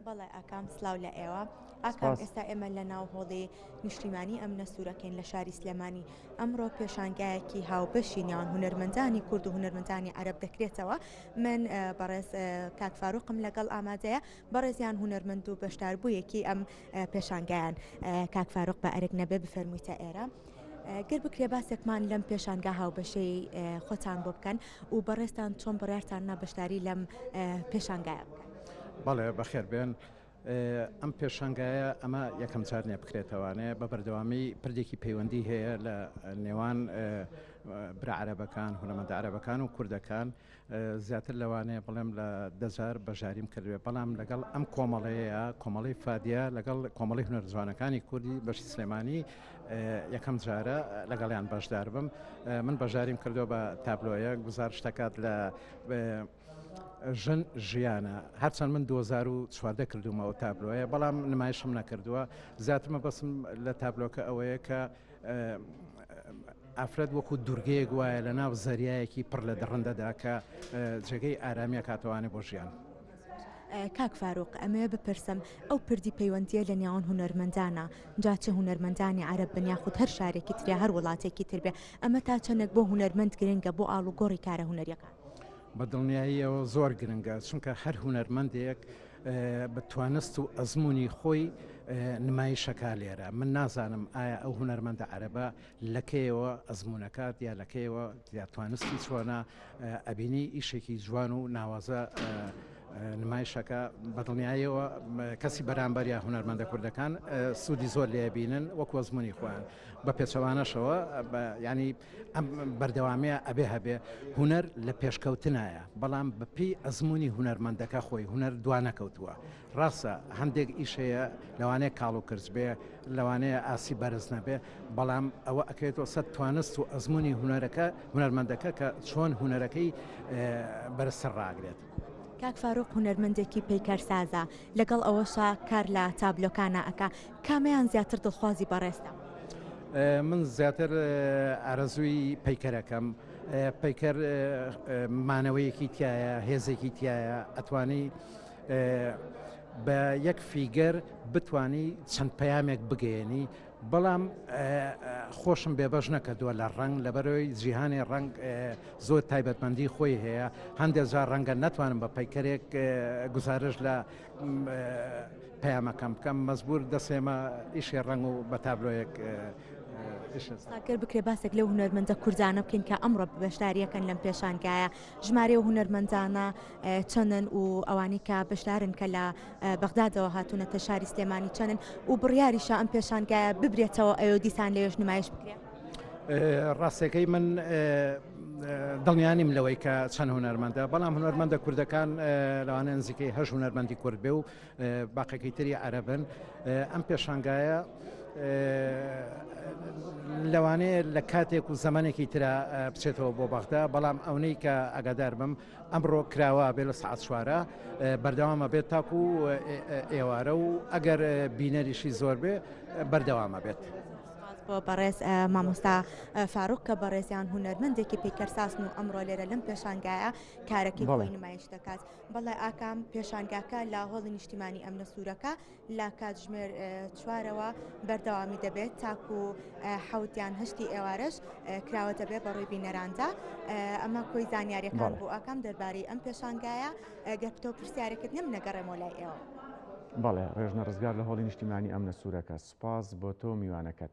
بەڵێ ئاکام سلااو لە ئێوە ئاکام سپاس. ئێستا ئێمە لە ناو هۆڵی نیشتیمانی ئەمنە سوورەکەین لە شاری سلێمانی ئەمڕۆ پێشانگایەکی هاوبەشی نێوان هونەرمەندانی کورد و هونەرمەندانی عەرەب دەکرێتەوە من بەڕێز کاک فاروقم لەگەڵ ئامادەیە بەڕێزیان هونەرمەند و بەشداربوویەکی ئەم پێشانگایان کاک فاروق بە ئەرێک نەبێ بفەرموویتە ئێرە گەر بکرێ باسێکمان لەم پێشانگا هاوبەشەی خۆتان بۆ بکەن و بەڕێستان چۆن بڕیارتان نابەشداری لەم پێشانگایە بکەن. بەڵێ بەخێر بێن ئەم پێشانگایە ئەمە یەکەم جارنێ بکرێتەوانەیە بە بەردەوامی پردێکی پەیوەندی هەیە لە نێوان برا عەرەبەکان هونەرمەندە عەرەبەکان و کوردەکان زیاتر لەوانەیە بڵێم لە دەجار بەژاریم کردوێ بەڵام لەگەڵ ئەم کۆمەڵەیە کۆمەڵی فادیە لەگەڵ کۆمەڵی هونەرجوانەکانی کوردی بەشی سلێمانی یەکەم جارە لەگەڵیان بەشدار بم من بەژاریم کردو بە تابلۆیە گزارشتەکات لە ژن ژیانە هەرچەند من 2014 کردومەوە تابلۆیە بەڵام نمایشم نەکردووە زیاترمە بەسم لە تابلۆکە ئەوەیە کە ئافرەت وەکو دوورگەیەک وایە لە ناو زەریایەکی پڕ لە دڕندەدا کە جێگەی ئارامیە کاتەوانێ بۆ ژیان. کاک فاروق ئەمەیە بپرسم ئەو پردی پەیوەندیە لە نێوان هونەرمەندانە جاچە هونەرمەندانی عەرەب بن یاخود هەر شارێکی تریا هەر وڵاتێکی تر بێ ئەمە تا چەندێک بۆ هونەرمەند گرنگە بۆ ئاڵوگۆڕی کارە هونەریەکان. بە دڵنیاییەوە زۆر گرنگە چونکە هەر هونەرمەندێک بتوانست و ئەزمموی خۆی نمایشەکە لێرە من نازانم ئایا ئەو هونەرمەندە عەرەبە لەکەیەوە ئەزمونونەکات یا لەکەیەوە توانستی چۆنە ئەبینی ئیشێکی جوان و ناوازە نمایشەکە بەدڵنیاییەوە کەسی بەرامبەر یا هونەرمەندە کوردەکان سوودی زۆر لێبینن وەکو ئەزمموی خۆیان بە پێچەوانەشەوە ینی ئەم بەردەوامەیە ئەبێ هەبێ هونەر لە پێشکەوتنایە بەڵام بەپی ئەزمموی هونەرمەندەکە خۆی هونەر دوانەکەوتووە ڕاستە هەندێک ئیشەیە لەوانەیە کاڵ و کرد بێ لەوانەیە ئاسی بەرز نەبێ بەڵام ئەوە ئەکەوێتەوە سەد توانست و ئەزمموی هونەرەکە هونەرمەندەکە کە چۆن هونەرەکەی بەرزتر ڕاگرێت. کاک فاروق هونەرمەندێکی پەیکەرسازە لەگەڵ ئەوەشە کار لە تابلۆکانە ئەکا کامیان زیاتر دڵخوازی بەڕێستە. من زیاتر ئارەزووی پەیکەرەکەم پەیکەر مانەوەیەکی تایە هێزێکی تایە ئەتوانی بە یەک فیگەر بتانی چەند پەیامێک بگەێنی بەڵام خۆشم بێبەش نەکردووە لە ڕنگ لەبەرەوەی جیهانی ڕنگ زۆر تایبەتمەندی خۆی هەیە هەندێک جار ڕەنگە ناتوانم بە پەیکەرێک گزارش لە پەیامەکەم بکەم مەزبور دەسێمە ئیشی ڕنگ و بە تابلۆیەک گەر بکرێ باسێک لەو هونەرمەندە کوردانە بکەین کە ئەمڕۆ بەشداریەکەن لەم پێشانگایە ژمارە و هونەرمەندانە چەندن و ئەوانی کە بەشدارن کە لە بەغدادەوە هاتوونەتە شاری سلێمانی چەندن و بڕیاریشە ئەم پێشانگایە ببرێتەوە ئەوە دیسان لێژ نمایش بکرێت. ڕاستەکەی من دڵنیانیم لەوەی کە چەند هونەرمەندە بەڵام هونەرمەندە کوردەکان لەوانە نزیکەی هەژ هونەرمەندی کورد بێ و باقەکەی تری عەرەبن ئەم پێشانگایە لەوانەیە لە کاتێک و زەمانێکی ترە بچێتەوە بۆ بەغدا بەڵام ئەوەی کە ئەگادار بم ئەمڕۆ کراوە بێ لە سعات چوارە بەردەوامە بێت تاکو و ئێوارە و ئەگەر بینەریشی زۆر بێ بەردەوامە بێت. بۆ بەڕێز مامۆستا فاروق کە بەڕێزیان هونەرمەندێکی پێکەرساسن و ئەمڕۆ لێرە لەم پێشانگایە کارەکەی خۆی نمایش دەکات بەڵێ ئاکام پێشانگاکە لە هۆڵی نیشتیمانی ئەمنە سوورەکە لە کاتژمێر چوارەوە بەردەوامی دەبێت تاکو حەوتیان هەشتی ئێوارەش کراوە دەبێت بە ڕووی بینەراندا ئەمە کۆی زانیاریەکان بۆ ئاکام دەربارەی ئەم پێشانگایە گەرتۆ پرسیارێکت نەم نەگەڕێمەوە لای ئێوە. بەڵێ ڕێژنە ڕزگار لە هۆڵی نیشتیمانی ئەمنە سوورەکە سپاس بۆ تۆ میوانەکەت.